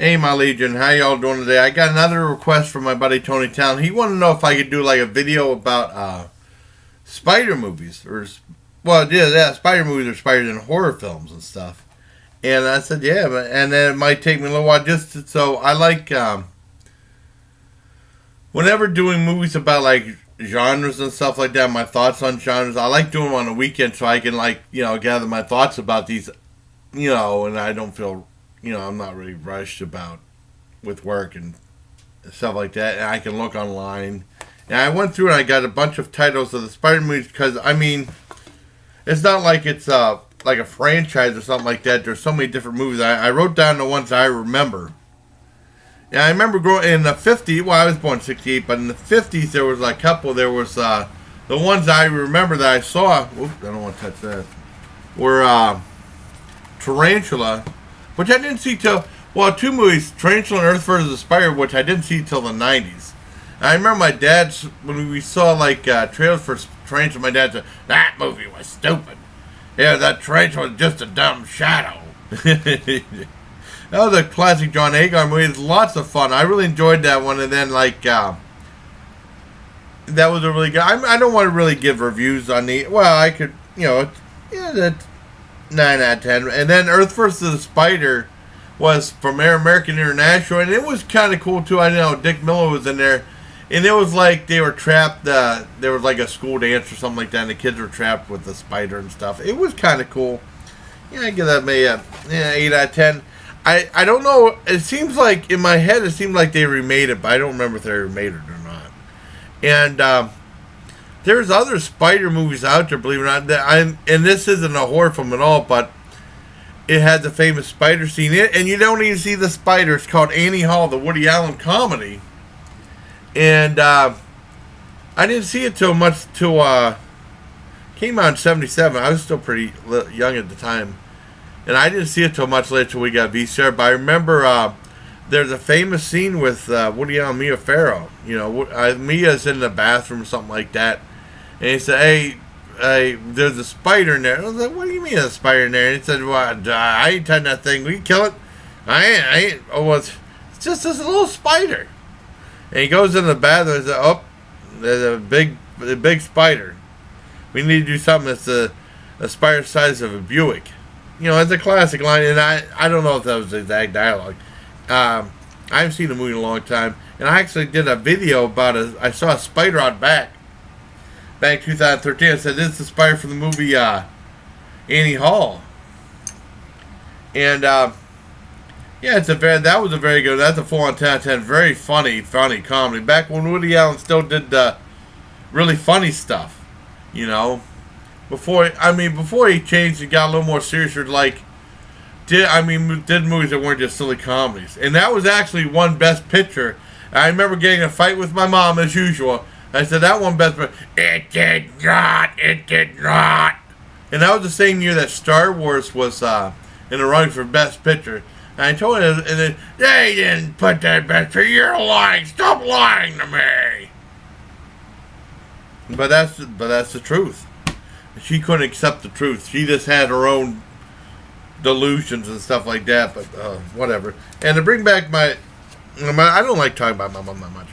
Hey, my Legion, how y'all doing today? I got another request from my buddy Tony Town. He wanted to know if I could do like a video about spider movies, spider movies or spiders in horror films and stuff. And I said, yeah, and then it might take me a little while so I like whenever doing movies about like genres and stuff like that. My thoughts on genres, I like doing them on the weekend so I can gather my thoughts about these, and I don't feel I'm not really rushed about with work and stuff like that. And I can look online. And I went through and I got a bunch of titles of the Spider movies because it's not like it's like a franchise or something like that. There's so many different movies. I wrote down the ones I remember. And I remember growing in the 50s. Well, I was born in 68, but in the 50s there was a couple. There was the ones I remember that I saw. Oops, I don't want to touch that. Were Tarantula, which I didn't see till, two movies, Tarantula and Earth vs. the Spider, which I didn't see till the 90s. I remember my dad's, when we saw trailers for Tarantula, my dad said, that movie was stupid. Yeah, that Tarantula was just a dumb shadow. That was a classic John Agar movie. It's lots of fun. I really enjoyed that one, and then that was a really good, I don't want to really give reviews on I could, that's 9 out of 10. And then Earth vs. the Spider was from American International, and it was kind of cool too. I know Dick Miller was in there, and it was like they were trapped. There was like a school dance or something like that, and the kids were trapped with the spider and stuff. It was kind of cool. Yeah, I give that maybe 8 out of 10. I don't know. It seems like in my head it seemed like they remade it, but I don't remember if they remade it or not. And there's other spider movies out there, believe it or not. And this isn't a horror film at all, but it had the famous spider scene in it, and you don't even see the spider. It's called Annie Hall, the Woody Allen comedy. And I didn't see it till came out in 77. I was still pretty young at the time. And I didn't see it till much later till we got VCR. But I remember there's a famous scene with Woody Allen and Mia Farrow. Mia's in the bathroom or something like that. And he said, hey, there's a spider in there. I was like, what do you mean there's a spider in there? And he said, well, I ain't touching that thing. Will you kill it? I ain't. Oh, well, it's just this little spider. And he goes in the bathroom and says, oh, there's a big spider. We need to do something that's a spider size of a Buick. It's a classic line, and I don't know if that was the exact dialogue. I haven't seen the movie in a long time. And I actually did a video about I saw a spider out back in 2013. I said, this is the spider from the movie Annie Hall. And that was a very good, that's a 4 on 10 out of 10, very funny comedy. Back when Woody Allen still did really funny stuff, Before he changed and got a little more serious, did movies that weren't just silly comedies. And that was actually won Best Picture. I remember getting a fight with my mom as usual. I said, that won Best Picture. It did not. And that was the same year that Star Wars was in the running for Best Picture. And I told him, and then, they didn't put that Best Picture. You're lying. Stop lying to me. But that's the truth. She couldn't accept the truth. She just had her own delusions and stuff like that. But whatever. And to bring back I don't like talking about my mom that much.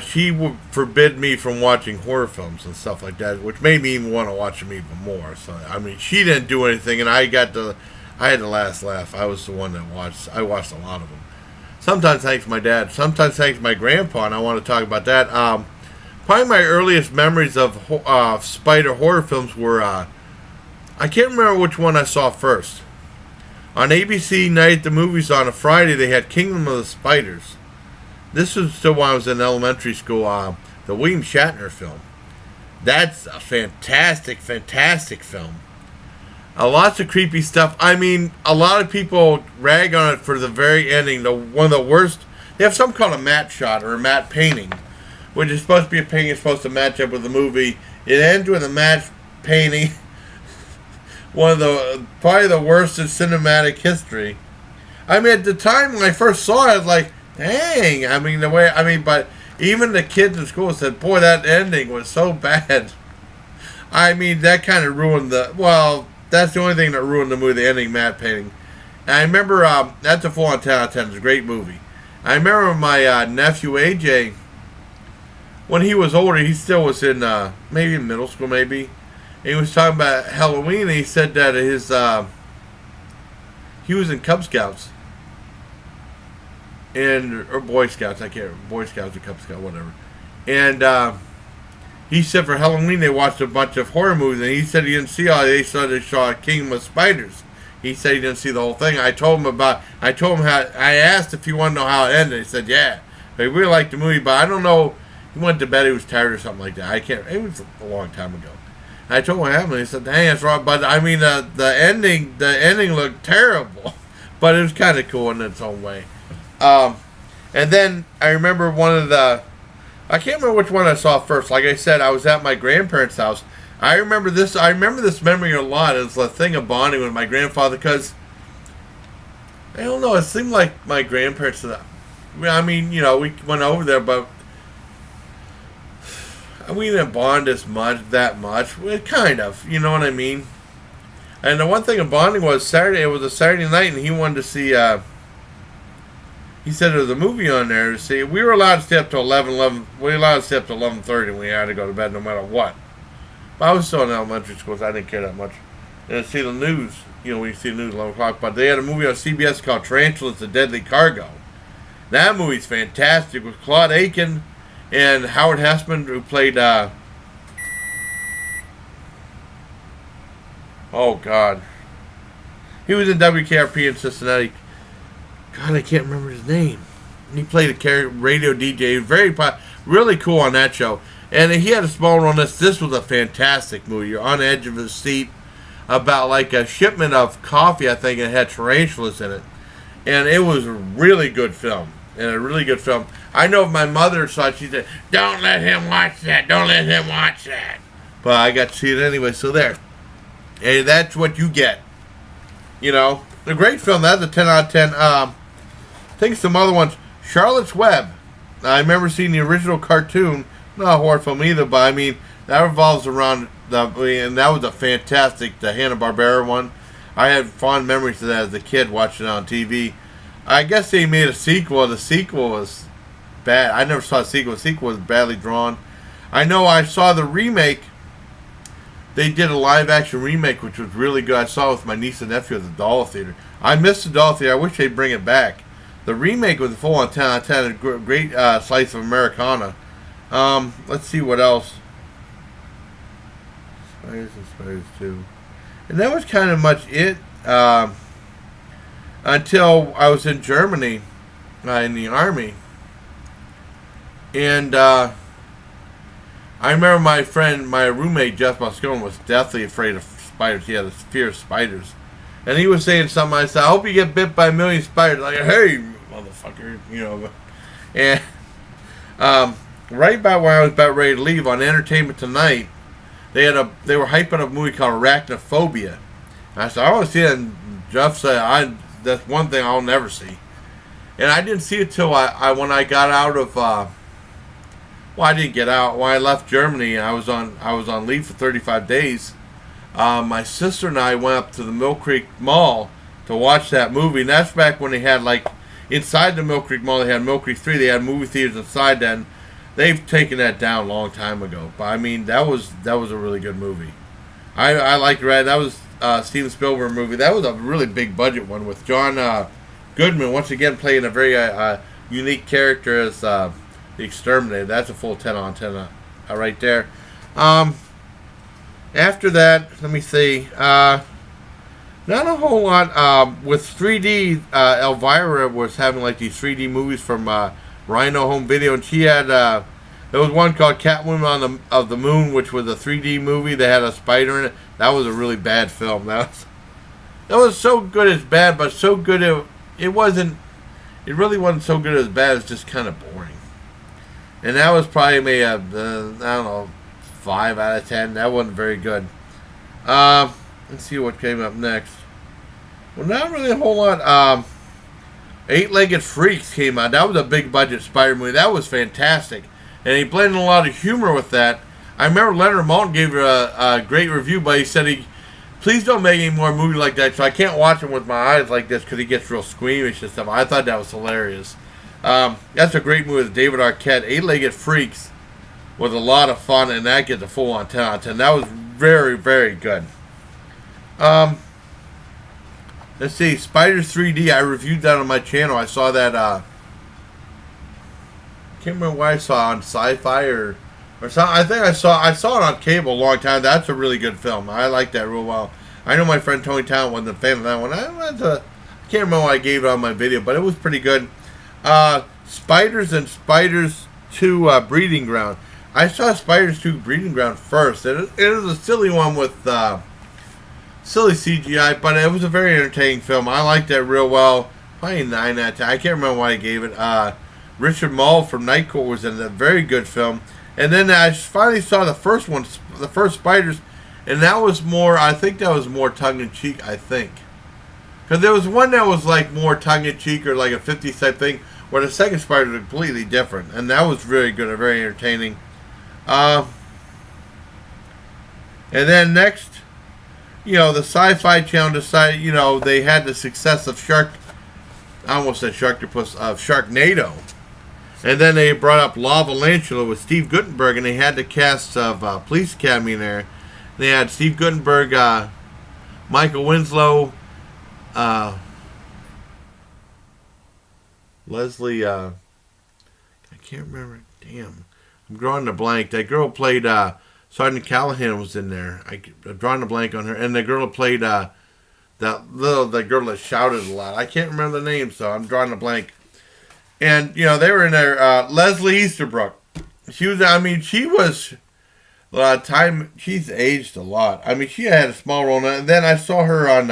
She would forbid me from watching horror films and stuff like that, which made me even want to watch them even more. So she didn't do anything, and I had the last laugh. I was the one that watched. I watched a lot of them. Sometimes thanks to my dad. Sometimes thanks to my grandpa, and I want to talk about that. Probably my earliest memories of spider horror films were, I can't remember which one I saw first. On ABC Night at the Movies on a Friday, they had Kingdom of the Spiders. This was still when I was in elementary school, the William Shatner film. That's a fantastic film. Lots of creepy stuff. A lot of people rag on it for the very ending. One of the worst, they have some kind of matte shot or a matte painting, which is supposed to be a painting that's supposed to match up with the movie. It ends with a matte painting. Probably the worst in cinematic history. At the time when I first saw it, I was like, dang. But even the kids in school said, boy, that ending was so bad. That kind of ruined that's the only thing that ruined the movie, the ending matte painting. And I remember that's a full on 10 out of 10. It's a great movie. I remember my nephew AJ, when he was older, he still was in maybe in middle school, maybe. And he was talking about Halloween, and he said that he was in Cub Scouts or Boy Scouts. I can't remember. Boy Scouts or Cub Scouts, whatever. And he said for Halloween they watched a bunch of horror movies, and he said he didn't see all. They saw Kingdom of Spiders. He said he didn't see the whole thing. I told him how. I asked if he wanted to know how it ended. He said yeah. He really liked the movie, but I don't know. He went to bed. He was tired or something like that. I can't. It was a long time ago. I told him what happened. He said, "Dang, that's wrong." But I mean, the ending looked terrible, but it was kind of cool in its own way. And then I remember one of the. I can't remember which one I saw first. Like I said, I was at my grandparents' house. I remember this memory a lot. It's the thing of bonding with my grandfather because I don't know. It seemed like my grandparents. I mean, you know, we went over there, but we didn't bond that much. Kind of, you know what I mean. And the one thing of bonding was Saturday. It was a Saturday night, and he wanted to see. He said there was a movie on there to see. We were allowed to stay up to 11. We were allowed to stay up to 11:30, and we had to go to bed no matter what. But I was still in elementary school, so I didn't care that much. And to see the news, you know, we see the news at 11 o'clock. But they had a movie on CBS called Tarantulas: The Deadly Cargo. That movie's fantastic with Claude Aiken and Howard Hessman, who played. Oh God, he was in WKRP in Cincinnati. God, I can't remember his name. He played a radio DJ. Really cool on that show. And he had a small role on this. This was a fantastic movie. You're on the edge of his seat about like a shipment of coffee, I think, and it had tarantulas in it. And it was a really good film. I know if my mother saw it, she said, "Don't let him watch that. Don't let him watch that." But I got to see it anyway, so there. Hey, that's what you get. You know, a great film. That's a 10 out of 10. I think some other ones. Charlotte's Web. I remember seeing the original cartoon. Not a horror film either, but I mean, that revolves around and that was a fantastic, the Hanna-Barbera one. I had fond memories of that as a kid watching it on TV. I guess they made a sequel. The sequel was bad. I never saw a sequel. The sequel was badly drawn. I know I saw the remake. They did a live-action remake, which was really good. I saw it with my niece and nephew at the Dollar Theater. I missed the Dollar Theater. I wish they'd bring it back. The remake was a full-on 10 out of 10. A great slice of Americana. Let's see what else. Spiders and Spiders 2. And that was kind of much it. Until I was in Germany in the Army. And I remember my roommate, Jeff Moscone, was deathly afraid of spiders. He had a fear of spiders. And he was saying something. I said, "I hope you get bit by a million spiders." Like, "Hey, motherfucker," you know. And right about when I was about ready to leave on Entertainment Tonight, they were hyping up a movie called Arachnophobia. And I said, "I want to see it." And Jeff said, "That's one thing I'll never see." And I didn't see it till when I got out of. Well, I didn't get out. When I left Germany, I was on leave for 35 days. My sister and I went up to the Mill Creek Mall to watch that movie, and that's back when they had inside the Mill Creek Mall, they had Mill Creek 3. They had movie theaters inside then. They've taken that down a long time ago. But I mean, that was a really good movie. I liked it. That was Steven Spielberg movie. That was a really big budget one with John Goodman once again playing a very unique character as the Exterminator. That's a full 10 on 10 right there. After that, let me see. Not a whole lot. With 3D, Elvira was having these 3D movies from Rhino Home Video, and she had there was one called Catwoman of the Moon, which was a 3D movie. They had a spider in it. That was a really bad film. That was so good it's bad, but so good it wasn't. It really wasn't so good as bad. It's just kind of boring. And that was probably maybe I don't know, 5 out of 10. That wasn't very good. Let's see what came up next. Well, not really a whole lot. Eight-Legged Freaks came out. That was a big budget Spider movie. That was fantastic. And he blended a lot of humor with that. I remember Leonard Maltin gave her a great review, but he said Please don't make any more movies like that. So I can't watch him with my eyes like this because he gets real squeamish and stuff. I thought that was hilarious. That's a great movie with David Arquette. Eight-Legged Freaks was a lot of fun, and that gets a full on 10 out of 10. That was very, very good. Let's see, Spiders 3D. I reviewed that on my channel. I saw that. Can't remember what I saw on Sci-Fi or something. I think I saw it on cable a long time. That's a really good film. I like that real well. I know my friend Tony Talent wasn't a fan of that one. I can't remember what I gave it on my video, but it was pretty good. Spiders and Spiders 2 Breeding Ground. I saw Spiders 2 Breeding Ground first. It is a silly one with silly CGI, but it was a very entertaining film. I liked that real well. Probably 9 out of 10. I can't remember what I gave it. Richard Mull from Night Court was in a very good film. And then I finally saw the first one, the first Spiders, and that was more, I think that was more tongue-in-cheek, I think. Because there was one that was like more tongue-in-cheek or like a 50s type thing, where the second Spider was completely different. And that was very good and very entertaining. And then next, the Sci-Fi Channel decided, they had the success of Sharknado. And then they brought up Valle Angela with Steve Guttenberg, and they had the cast of Police Academy in there. They had Steve Guttenberg, Michael Winslow, Leslie, I can't remember. Damn. I'm drawing a blank. That girl played Sergeant Callahan was in there. I'm drawing a blank on her. And the girl who played the girl that shouted a lot. I can't remember the name, so I'm drawing a blank. And, they were in there. Leslie Easterbrook. She's aged a lot. I mean, she had a small role in it. And then I saw her on,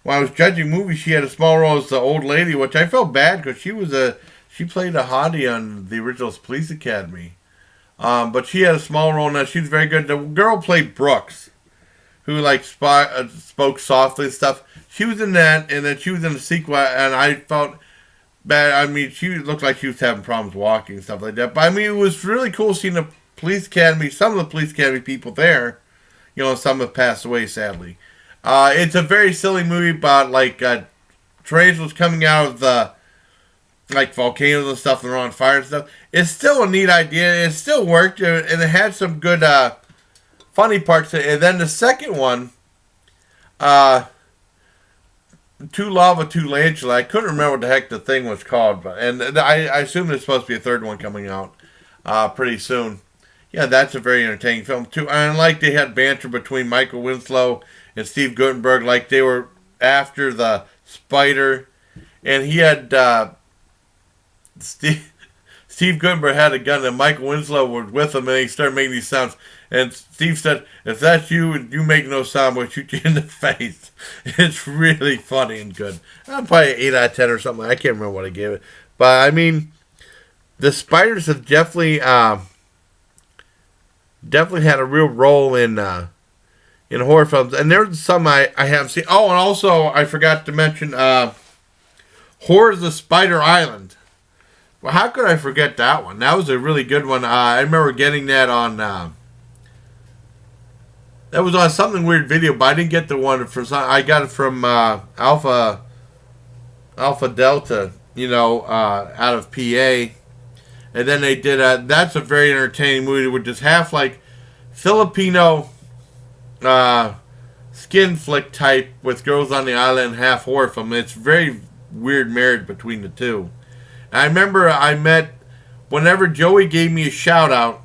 when I was judging movies, she had a small role as the old lady, which I felt bad because she played a hottie on the original Police Academy. But she had a small role in that. She was very good. The girl played Brooks, who spoke softly and stuff. She was in that, and then she was in the sequel, and I felt bad. I mean, she looked like she was having problems walking and stuff like that. But I mean, it was really cool seeing the Police Academy, some of the Police Academy people there. Some have passed away, sadly. It's a very silly movie about tarantulas coming out of the volcanoes and stuff, and they're on fire and stuff. It's still a neat idea. It still worked, and it had some good funny parts. And then the second one, Two Lava, Two Angela. I couldn't remember what the heck the thing was called, and I assume there's supposed to be a third one coming out pretty soon. Yeah, that's a very entertaining film too. And they had banter between Michael Winslow and Steve Guttenberg, like they were after the spider, and he had Steve Guttenberg had a gun, and Michael Winslow was with him, and he started making these sounds. And Steve said, "If that's you, and you make no sound, we'll shoot you in the face." It's really funny and good. I'm probably 8 out of 10 or something. I can't remember what I gave it, but I mean, the Spiders have definitely had a real role in horror films. And there's some I have seen. Oh, and also I forgot to mention Horrors of Spider Island. Well, how could I forget that one? That was a really good one. I remember getting that on. That was on Something Weird Video, but I didn't get the one from. I got it from Alpha Delta, out of PA. And then they did that's a very entertaining movie, which is half Filipino skin flick type with girls on the island, half horror film. It's very weird marriage between the two. And I remember whenever Joey gave me a shout out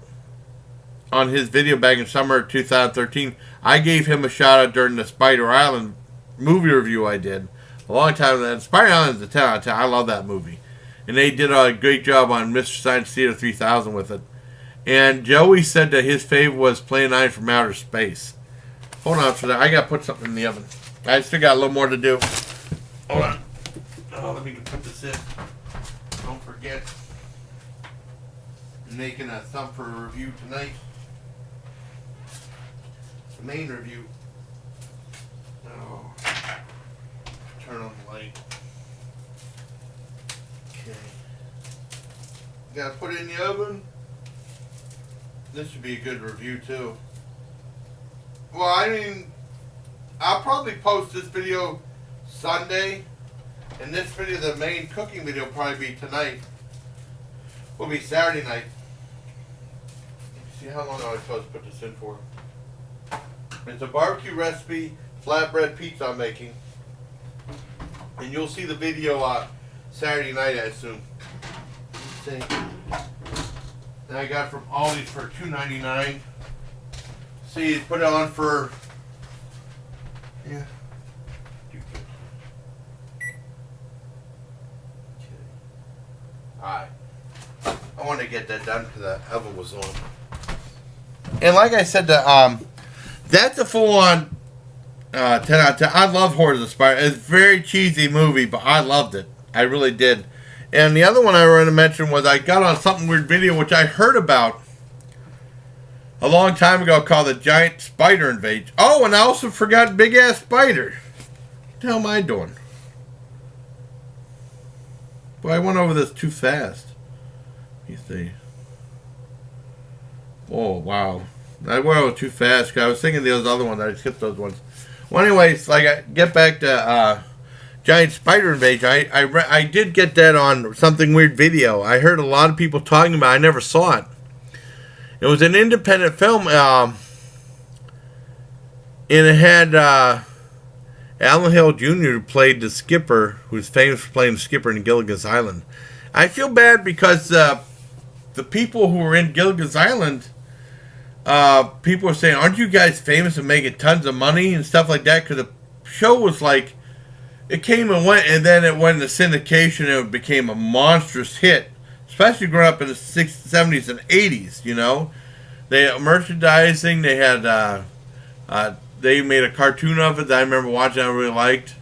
on his video back in summer of 2013, I gave him a shout out during the Spider Island movie review I did a long time ago. Spider Island is a 10 out of 10. I love that movie. And they did a great job on Mystery Science Theater 3000 with it. And Joey said that his favorite was Plane 9 from Outer Space. Hold on for that. I got to put something in the oven. I still got a little more to do. Hold on. Oh, let me put this in. Don't forget. I'm making a thumb for a review tonight. The main review. Oh. Turn on the light. Okay. Gotta put it in the oven. This should be a good review too. Well, I mean, I'll probably post this video Sunday, and this video, the main cooking video, will probably be tonight. Will be Saturday night. See how long I was supposed to put this in for. It's a barbecue recipe, flatbread pizza I'm making, and you'll see the video Saturday night, I assume. See, and I got it from Aldi's for $2.99. See, put it on for yeah. Alright. I wanted to get that done because the oven was on. And like I said, that's a full-on 10 out of 10. I love Horror of the Spider. It's a very cheesy movie, but I loved it. I really did. And the other one I wanted to mention was I got on Something Weird video, which I heard about a long time ago, called The Giant Spider Invasion. Oh, and I also forgot Big Ass Spider. What the hell am I doing? Boy, I went over this too fast. You see. Oh, wow. I went over too fast because I was thinking of those other ones. I skipped those ones. Well, anyways, like I get back to Giant Spider Invasion. I did get that on Something Weird video. I heard a lot of people talking about it. I never saw it. It was an independent film, and it had Alan Hill Jr., who played the skipper, who's famous for playing the skipper in Gilligan's Island. I feel bad because the people who were in Gilligan's Island, people were saying, aren't you guys famous and making tons of money and stuff like that? Because the show was like, it came and went, and then it went into syndication, and it became a monstrous hit. Especially growing up in the 60s, 70s, and 80s, you know. They had merchandising. They had, they made a cartoon of it that I remember watching I really liked.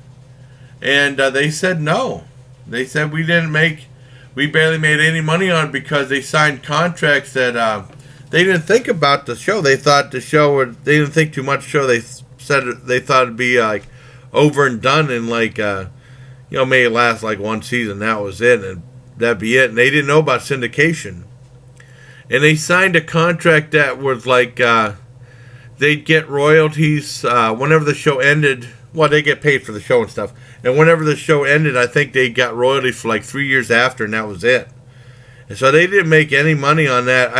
And they said no. They said we barely made any money on it because they signed contracts that they didn't think about the show. They thought the show, they didn't think too much of the show. They said they thought it'd be like over and done and like, maybe last like one season. That was it. And that'd be it. And they didn't know about syndication. And they signed a contract that was like they'd get royalties whenever the show ended. Well, they get paid for the show and stuff. And whenever the show ended, I think they got royalties for like 3 years after, and that was it. And so they didn't make any money on that.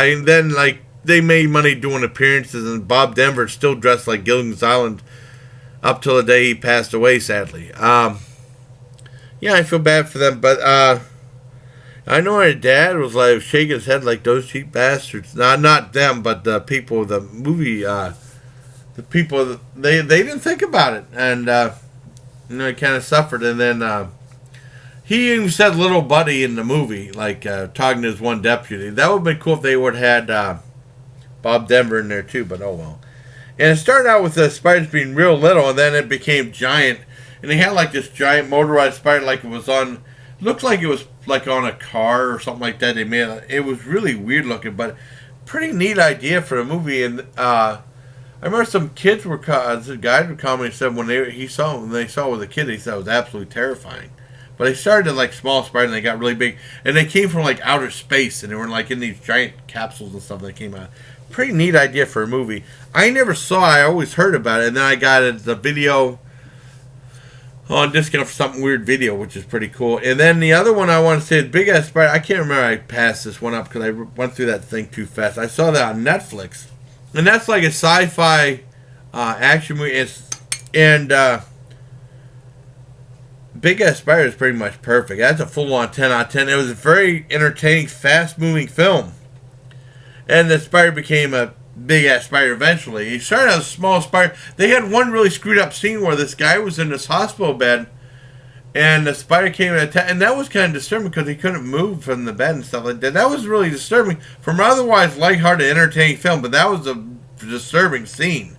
They made money doing appearances, and Bob Denver still dressed like Gilligan's Island up till the day he passed away, sadly. I feel bad for them, but I know her dad was like shaking his head like those cheap bastards. Not them, but the people, the movie, the people. They didn't think about it, and he kind of suffered. And then he even said "little buddy" in the movie, like talking to his one deputy. That would have been cool if they would have had Bob Denver in there too. But oh well. And it started out with the spiders being real little, and then it became giant. And they had like this giant motorized spider, like it was on. Looked like it was like on a car or something like that. They made it was really weird looking, but pretty neat idea for a movie. And I remember some kids were the guys were commenting and said when they saw it with a kid, he said it was absolutely terrifying. But they started like small spiders and they got really big, and they came from like outer space and they were like in these giant capsules and stuff that came out. Pretty neat idea for a movie. I never saw it. I always heard about it, and then I got the video on discount for Something Weird video, which is pretty cool. And then the other one I want to say is Big Ass Spider. I can't remember. I passed this one up because I went through that thing too fast. I saw that on Netflix, and that's like a sci-fi action movie. And Big Ass Spider is pretty much perfect. That's a full-on 10 out of 10. It was a very entertaining, fast-moving film. And the spider became a big-ass spider eventually. He started as a small spider. They had one really screwed-up scene where this guy was in this hospital bed, and the spider came and attacked. And that was kind of disturbing because he couldn't move from the bed and stuff like that. That was really disturbing from an otherwise lighthearted, entertaining film. But that was a disturbing scene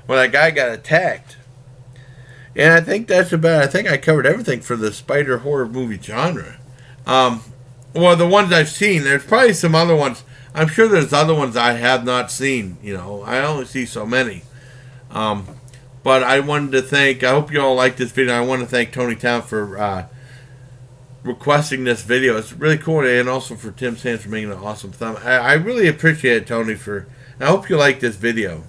when that guy got attacked. And I think that's about it. I think I covered everything for the spider horror movie genre. Well, the ones I've seen. There's probably some other ones. I'm sure there's other ones I have not seen. I only see so many. But I wanted to thank, I hope you all like this video. I want to thank Tony Town for requesting this video. It's really cool. And also for Tim Sands for making an awesome thumb. I really appreciate it, Tony, I hope you like this video.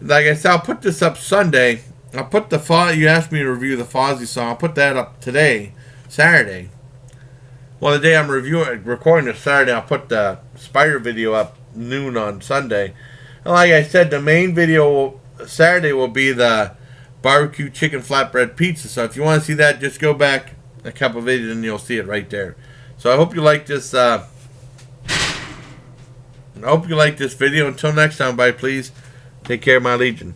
Like I said, I'll put this up Sunday. I'll put the you asked me to review the Fozzy song. I'll put that up today, Saturday. Well, the day I'm recording this Saturday, I'll put the Spider video up noon on Sunday. And like I said, the main video Saturday will be the barbecue chicken flatbread pizza. So if you want to see that, just go back a couple of videos and you'll see it right there. So I hope you like this. I hope you like this video. Until next time, bye. Please take care of my Legion.